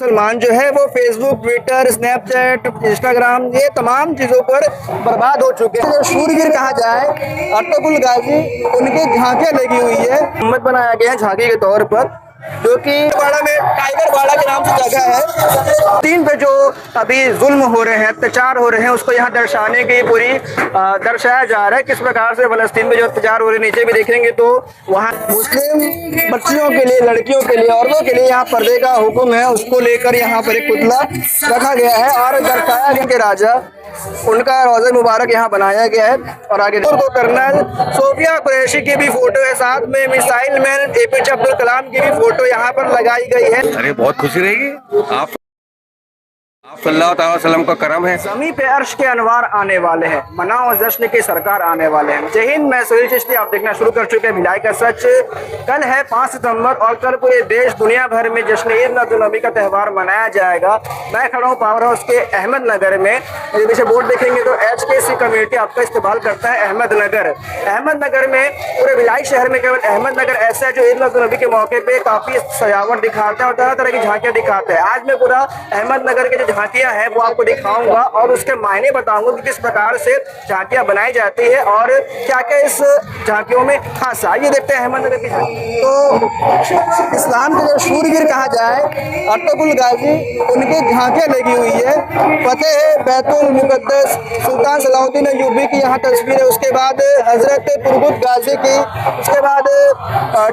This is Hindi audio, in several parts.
मुसलमान जो है वो फेसबुक, ट्विटर, स्नैपचैट, इंस्टाग्राम ये तमाम चीज़ों पर बर्बाद हो चुके हैं। जो शूरवीर कहा जाए अर्तुगरुल गाजी, उनकी झांकियाँ लगी हुई है, गुम्बद बनाया गया है झांकी के तौर पर, जो कि वाड़ा में टाइगर वाड़ा के नाम से जगह है। तीन पे जो अभी जुल्म हो रहे हैं, अत्याचार हो रहे हैं, उसको यहाँ दर्शाने की पूरी दर्शाया जा रहा है किस प्रकार से फलस्तीन में जो अत्याचार हो रहे हैं। नीचे भी देखेंगे तो वहाँ मुस्लिम बच्चियों के लिए, लड़कियों के लिए, औरतों के लिए यहाँ पर्दे का हुक्म है, उसको लेकर यहाँ पर एक पुतला रखा गया है और दर्शाया गया कि राजा उनका रोज़ा मुबारक यहाँ बनाया गया है। और आगे तो कर्नल सोफिया कुरैशी की भी फोटो है, साथ में missile man APJ Abdul Kalam की भी फोटो यहाँ पर लगाई गई है। अरे बहुत खुशी रहेगी, आप सल्लल्लाहु अलैहि वसल्लम का करम है। ज़मीं पे अर्श के अनवार आने वाले हैं, मनाओ जश्न की सरकार आने वाले हैं। जय हिंद, मैं सुहेल चिश्ती, आप देखना शुरू कर चुके हैं भिलाई का सच। कल है 5 सितंबर और कल पूरे देश दुनिया भर में जश्न ईद मिलादुन नबी का त्यौहार मनाया जाएगा। मैं खड़ा हूँ पावर हाउस के अहमदनगर में। यदि पीछे बोर्ड देखेंगे तो HKC कम्युनिटी आपका इस्तेमाल करता है अहमदनगर में। पूरे भिलाई शहर में केवल अहमदनगर ऐसा है जो ईद मिलादुन नबी के मौके पे काफ़ी सजावट दिखाता है और तरह तरह की झांकियाँ दिखाते हैं। आज मैं पूरा अहमदनगर के जो झांकियाँ हैं वो आपको दिखाऊंगा और उसके मायने बताऊंगा कि किस प्रकार से झांकियाँ बनाई जाती है और क्या क्या इस झांकियों में खास। आइए देखते हैं अहमदनगर की झांकी। तो इस्लाम के जो शूरवीर कहा जाए अर्तुगरुल गाजी, उनकी झांकियाँ लगी हुई है। फतेह बैतुल मुकद्दस सुल्तान सलाहुद्दीन अय्यूबी की यहाँ तस्वीर है, उसके बाद हजरत तुर्गुत गाजी की, उसके बाद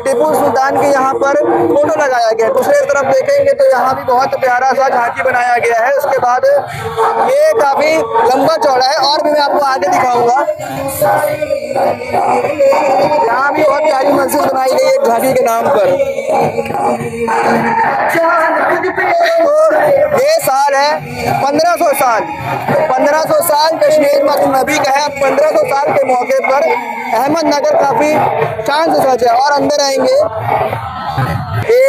टीपू सुल्तान की यहाँ पर फोटो लगाया गया है। दूसरी तरफ देखेंगे तो यहाँ भी बहुत प्यारा सा झांकी बनाया गया है। उसके बाद ये काफी लंबा चौड़ा है और भी मैं आपको आगे दिखाऊंगा। यहाँ भी बहुत प्यारी मस्जिद बनाई गई है झांकी के नाम पर। तो ये साल है 1500 साल जश्न ईद मिलादुन नबी का है। 1500 साल के मौके पर अहमदनगर काफी चांद से सजा है। और अंदर आएंगे, ये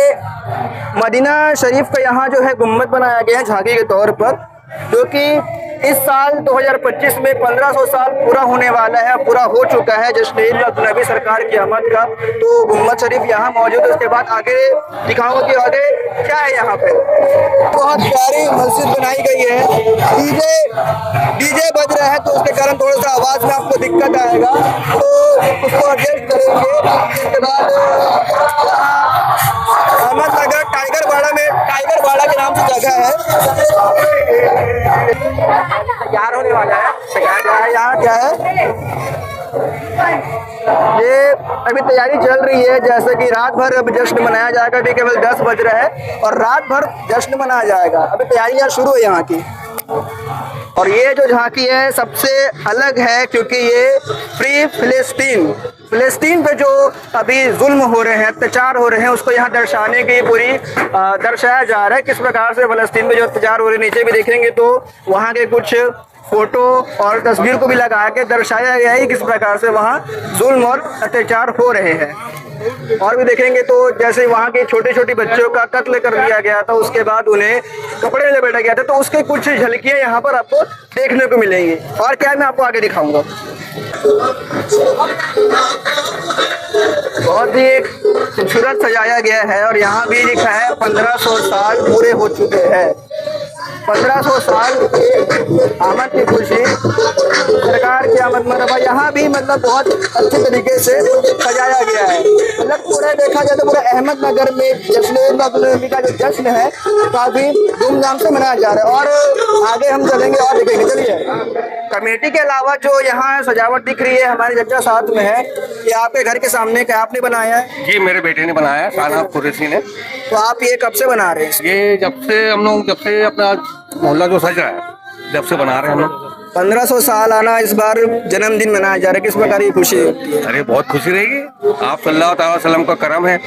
मदीना शरीफ का यहाँ जो है गुम्बद बनाया गया है झांकी के तौर पर, जो कि इस साल 2025 में 1500 साल पूरा होने वाला है, पूरा हो चुका है जश्न ईद मिलादुन नबी सरकार की आमद का। तो गुम्बद शरीफ यहाँ मौजूद है। उसके बाद आगे दिखाऊंगा कि आगे क्या है। यहाँ पे बहुत प्यारी मस्जिद बनाई गई है। डीजे बज रहा है तो उसके कारण थोड़ा सा आवाज में आपको दिक्कत आएगा, तो उसको एडजस्ट करेंगे। उसके बाद अहमदनगर टाइगर वाड़ा के नाम से जगह है, तैयार होने वाला है। यहाँ क्या है, ये अभी तैयारी चल रही है। जैसे कि रात भर अब जश्न मनाया जाएगा, अभी केवल 10 बज रहा है और रात भर जश्न मनाया जाएगा। अभी तैयारियां शुरू है यहाँ की। और ये जो झांकी है सबसे अलग है क्योंकि ये फ्री फिलिस्तीन पे जो अभी जुल्म हो रहे हैं, अत्याचार हो रहे हैं, उसको यहाँ दर्शाने की पूरी दर्शाया जा रहा है किस प्रकार से फलस्तीन में जो अत्याचार हो रहे हैं। नीचे भी देखेंगे तो वहाँ के कुछ फोटो और तस्वीर को भी लगा के दर्शाया गया है किस प्रकार से वहाँ जुल्म और अत्याचार हो रहे हैं। और भी देखेंगे तो जैसे वहाँ के छोटे छोटे बच्चों का कत्ल कर दिया गया था, उसके बाद उन्हें कपड़े में लपेटा गया था, तो उसके कुछ झलकियाँ यहाँ पर आपको देखने को मिलेंगी। और क्या मैं आपको आगे दिखाऊंगा। बहुत ही खूबसूरत सजाया गया है और यहाँ भी लिखा है 1500 साल पूरे हो चुके हैं। 1500 साल की आमद की खुशी, सरकार की आमद मरहबा। यहाँ भी मतलब बहुत अच्छे तरीके से सजाया गया है। मतलब पूरा देखा जाए तो पूरा अहमदनगर में जश्न ईद मिलादुन नबी का जो जश्न है काफ़ी धूमधाम से मनाया जा रहा है। और आगे हम चलेंगे और देखेंगे। चलिए, कमेटी के अलावा जो यहाँ सजावट दिख रही है, हमारे चचा साथ में है, ये आपके घर के सामने का आपने बनाया है? जी, मेरे बेटे ने बनाया है, शाहनवाज कुरैशी ने। तो आप ये कब से बना रहे हैं? ये जब से अपना मोहल्ला जो सज रहा है, जब से बना रहे हैं हम लोग। 1500 साल आना, इस बार जन्मदिन मनाया जा रहा है, किस प्रकार की खुशी होती है? अरे बहुत खुशी रहेगी, आप सल्लल्लाहु अलैहि वसल्लम का करम है,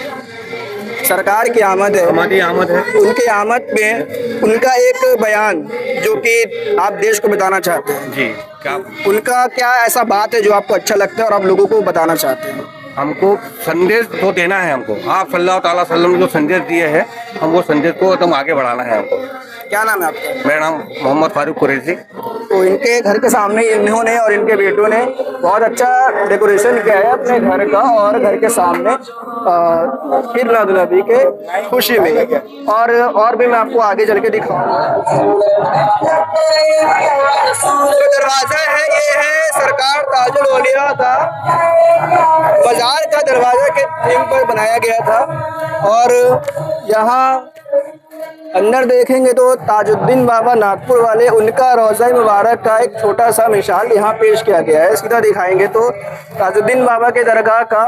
सरकार की आमद है, हमारी आमद है। उनकी आमद में उनका एक बयान जो कि आप देश को बताना चाहते हैं। जी, क्या उनका क्या ऐसा बात है जो आपको अच्छा लगता है और आप लोगों को बताना चाहते हैं? हमको संदेश तो देना है हमको। आप सल्लल्लाहु ताला वसल्लम ने जो संदेश दिए हैं, हम वो संदेश को एकदम आगे बढ़ाना है हमको। क्या नाम है आपका? मेरा नाम मोहम्मद फारूक कुरैशी। तो इनके घर के सामने इन्होंने और इनके बेटों ने बहुत अच्छा डेकोरेशन किया है अपने घर का और घर के सामने ईद मिलाद नबी के खुशी में। और भी मैं आपको आगे चल के दिखाऊंगा। जो दरवाजा है ये है सरकार ताजुल औलिया का बाजार का दरवाजा के थीम पर बनाया गया था। और यहाँ अंदर देखेंगे तो ताजुद्दीन बाबा नागपुर वाले उनका रोज़ा मुबारक का एक छोटा सा मिसाल यहाँ पेश किया गया है। सीधा दिखाएंगे तो ताजुद्दीन बाबा के दरगाह का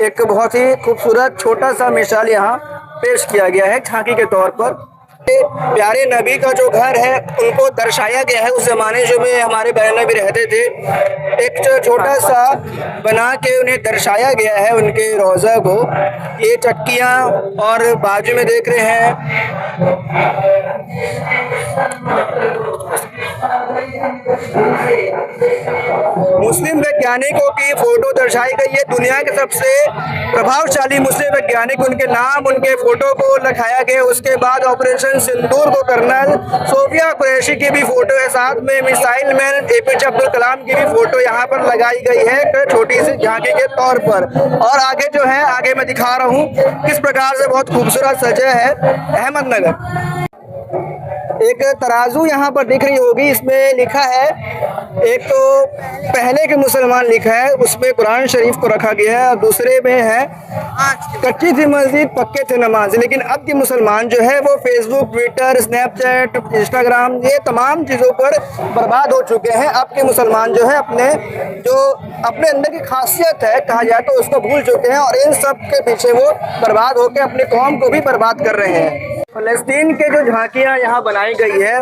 एक बहुत ही खूबसूरत छोटा सा मिसाल यहाँ पेश किया गया है झांकी के तौर पर। प्यारे नबी का जो घर है उनको दर्शाया गया है। उस ज़माने जो में हमारे बहन नबी रहते थे, एक छोटा सा बना के उन्हें दर्शाया गया है उनके रोज़ा को। ये चक्कियाँ और बाजू में देख रहे हैं मुस्लिम वैज्ञानिकों की फोटो दर्शाई गई है। दुनिया के सबसे प्रभावशाली मुस्लिम वैज्ञानिक, उनके नाम उनके फोटो को लिखाया गया। उसके बाद ऑपरेशन सिंदूर को कर्नल सोफिया कुरैशी की भी फोटो है, साथ में missile man APJ Abdul Kalam की भी फोटो यहाँ पर लगाई गई है छोटी सी झांकी के तौर पर। और आगे जो है आगे मैं दिखा रहा हूँ किस प्रकार से बहुत खूबसूरत सजा है अहमदनगर। एक तराजू यहाँ पर दिख रही होगी, इसमें लिखा है, एक तो पहले के मुसलमान लिखा है उसमें कुरान शरीफ को रखा गया है और दूसरे में है कच्ची थी मस्जिद पक्के थे नमाज। लेकिन अब के मुसलमान जो है वो फेसबुक, ट्विटर, स्नैपचैट, इंस्टाग्राम ये तमाम चीज़ों पर बर्बाद हो चुके हैं। अब के मुसलमान जो है अपने अंदर की खासियत है कहा जाए तो उसको भूल चुके हैं और इन सब के पीछे वो बर्बाद होकर अपने कौम को भी बर्बाद कर रहे हैं। फ़लस्तीन के जो झांकियाँ यहाँ बनाई गई है,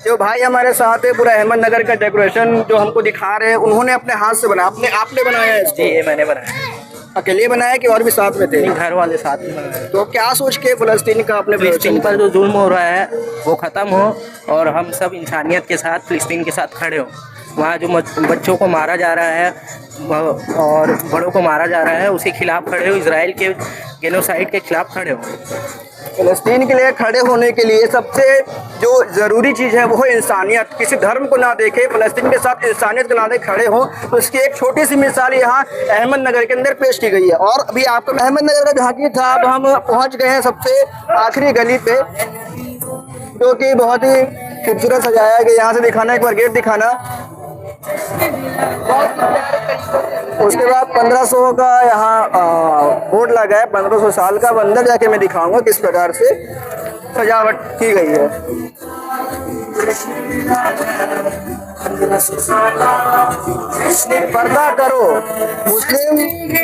जो भाई हमारे साथ है पूरा अहमदनगर का डेकोरेशन जो हमको दिखा रहे हैं, उन्होंने अपने हाथ से बनाया। आपने बनाया है इसको? ये मैंने बनाया। अकेले बनाया कि और भी साथ में थे? घर वाले साथ में बनाए। तो क्या सोच के फ़लस्तीन का अपने फ़िलिस्तीन पर जो जुल्म हो रहा है वो ख़त्म हो और हम सब इंसानियत के साथ फ़िलिस्तीन के साथ खड़े हो। वहाँ जो बच्चों को मारा जा रहा है और बड़ों को मारा जा रहा है उसके खिलाफ खड़े हो, इजराइल के गेनोसाइड के खिलाफ खड़े हो। फ़लस्तीन के लिए खड़े होने के लिए सबसे जो ज़रूरी चीज़ है वो है इंसानियत। किसी धर्म को ना देखे, फ़लस्तीन के साथ इंसानियत के नाते खड़े हों। तो उसकी एक छोटी सी मिसाल यहाँ अहमदनगर के अंदर पेश की गई है। और अभी आपको अहमदनगर का झांकी था, अब हम पहुँच गए हैं सबसे आखिरी गली पे जो कि बहुत ही खूबसूरत सजाया गया। यहाँ से दिखाना, एक बार गेट दिखाना। उसके बाद 1500 का यहाँ बोर्ड लगा है, 1500 साल का। अंदर जाके मैं दिखाऊंगा किस प्रकार से सजावट की गई है। पर्दा करो, मुस्लिम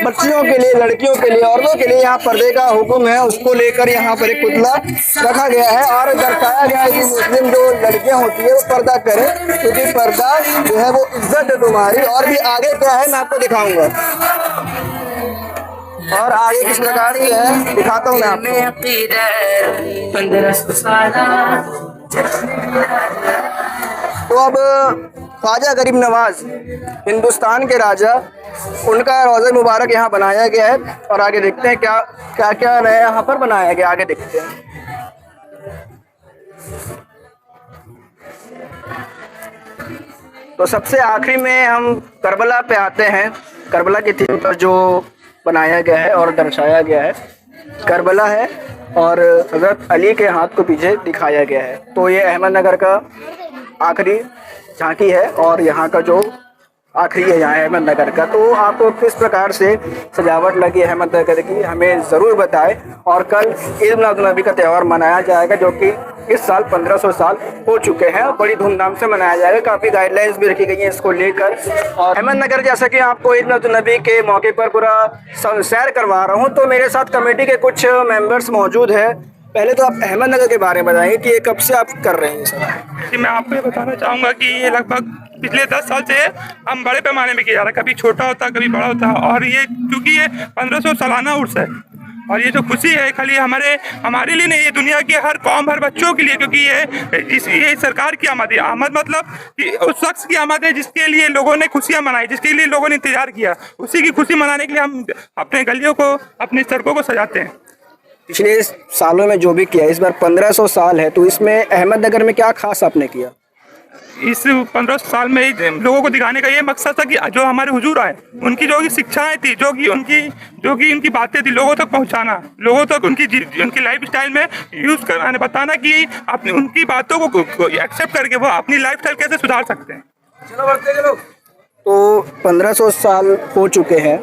बच्चियों के लिए, लड़कियों के लिए, औरतों के लिए यहाँ पर्दे का हुक्म है। उसको लेकर यहाँ पर एक पुतला रखा गया है और दर्शाया गया है कि मुस्लिम जो लड़कियाँ होती है वो पर्दा करें, क्योंकि पर्दा जो है वो इज्जत है तुम्हारी। और भी आगे क्या है मैं आपको दिखाऊंगा और आगे किस प्रकार से है दिखाता हूँ मैं आपको। तो अब ख्वाजा गरीब नवाज हिंदुस्तान के राजा, उनका रोज़ा मुबारक यहाँ बनाया गया है और आगे देखते हैं क्या क्या क्या नया यहाँ पर बनाया गया, आगे देखते हैं। तो सबसे आखिरी में हम करबला पे आते हैं। करबला की थीम पर जो बनाया गया है और दर्शाया गया है करबला है और हज़रत अली के हाथ को पीछे दिखाया गया है। तो ये अहमदनगर का आखिरी झांकी है और यहाँ का जो आखिरी है यहाँ अहमदनगर का। तो आपको किस प्रकार से सजावट लगी अहमदनगर की हमें ज़रूर बताएं। और कल ईद मिलाद नबी का त्यौहार मनाया जाएगा जो कि इस साल 1500 साल हो चुके हैं, बड़ी धूमधाम से मनाया जाएगा। काफ़ी गाइडलाइंस भी रखी गई हैं इसको लेकर। और अहमदनगर जैसा कि आपको ईद मिलाद नबी के मौके पर पूरा सैर करवा रहा हूँ, तो मेरे साथ कमेटी के कुछ मेंबर्स मौजूद हैं। पहले तो आप अहमदनगर के बारे में बताएंगे कि ये कब से आप कर रहे हैं सर? जी, मैं आपको ये बताना चाहूँगा कि ये लगभग पिछले 10 साल से हम बड़े पैमाने में किया जा रहा है। कभी छोटा होता, कभी बड़ा होता। और ये क्योंकि ये 1500 सालाना उर्स है और ये जो खुशी है खाली हमारे लिए नहीं, ये दुनिया के हर कौम हर बच्चों के लिए, क्योंकि ये सरकार की आमद मतलब कि उस शख्स की आमद है जिसके लिए लोगों ने खुशियां मनाई, जिसके लिए लोगों ने इंतजार किया, उसी की खुशी मनाने के लिए हम अपने गलियों को अपनी सड़कों को सजाते हैं। पिछले सालों में जो भी किया, इस बार 1500 साल है, तो इसमें अहमदनगर में क्या खास आपने किया? इस 15 साल में लोगों को दिखाने का ये मकसद था कि जो हमारे हुजूर आए उनकी जो शिक्षाएं थी, जो कि उनकी बातें थी, लोगों तक पहुंचाना, लोगों तक उनकी लाइफ स्टाइल में यूज कराने, बताना कि अपनी उनकी बातों को एक्सेप्ट करके वो अपनी लाइफ स्टाइल कैसे सुधार सकते हैं। तो 1500 साल हो चुके हैं,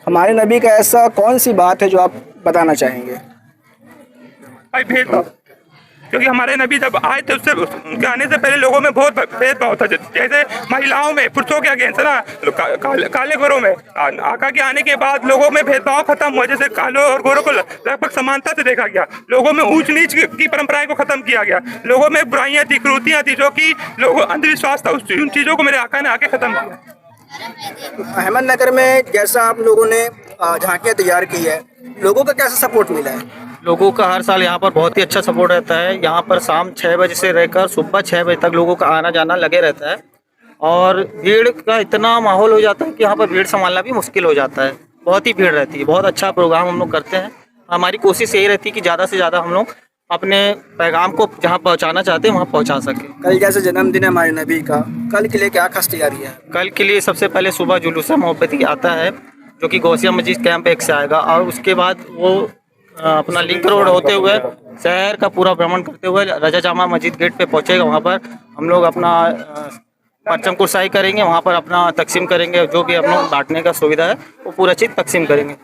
हमारे नबी का ऐसा कौन सी बात है जो आप बताना चाहेंगे? भाई भेदभाव, क्योंकि हमारे नबी जब आए थे उससे उनके आने से पहले लोगों में बहुत भेदभाव था, जैसे महिलाओं में, पुरुषों के अगेंस्ट ना, काले गोरों में। आका के आने के बाद लोगों में भेदभाव खत्म हुआ, जैसे कालों और गोरों को लगभग समानता से देखा गया, लोगों में ऊंच नीच की परंपराएं को खत्म किया गया, लोगों में बुराइयां थी, क्रूरतियां थी, जो कि लोगों अंधविश्वास था, उन चीज़ों को मेरे आका ने आके खत्म किया। अहमदनगर में जैसा आप लोगों ने झांकियाँ तैयार की है, लोगों का कैसा सपोर्ट मिला है? लोगों का हर साल यहाँ पर बहुत ही अच्छा सपोर्ट रहता है। यहाँ पर शाम 6 बजे से रहकर सुबह 6 बजे तक लोगों का आना जाना लगे रहता है और भीड़ का इतना माहौल हो जाता है कि यहाँ पर भीड़ संभालना भी मुश्किल हो जाता है। बहुत ही भीड़ रहती है। बहुत अच्छा प्रोग्राम हम लोग करते हैं। हमारी कोशिश यही रहती है कि ज़्यादा से ज़्यादा हम लोग अपने पैगाम को जहाँ पहुँचाना चाहते हैं वहाँ पहुँचा सकें। कल जैसे जन्मदिन है हमारे नबी का, कल के लिए क्या खास तैयारी है? कल के लिए सबसे पहले सुबह जुलूस मोहब्बती आता है जो कि गौसिया मस्जिद कैंप 1 से आएगा और उसके बाद वो अपना लिंक रोड होते हुए शहर का पूरा भ्रमण करते हुए रजा जामा मस्जिद गेट पे पहुंचेगा। वहां पर हम लोग अपना परचम कुर्साई करेंगे, वहां पर अपना तकसीम करेंगे, जो भी हम लोग बांटने का सुविधा है वो पूरा चीज़ तकसीम करेंगे।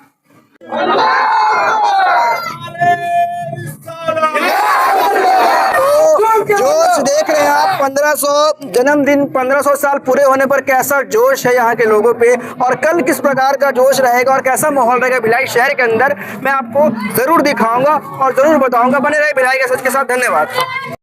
जोश देख रहे हैं आप, 1500 जन्मदिन, 1500 साल पूरे होने पर कैसा जोश है यहाँ के लोगों पे, और कल किस प्रकार का जोश रहेगा और कैसा माहौल रहेगा भिलाई शहर के अंदर, मैं आपको जरूर दिखाऊंगा और जरूर बताऊंगा। बने रहे भिलाई के सच के साथ। धन्यवाद।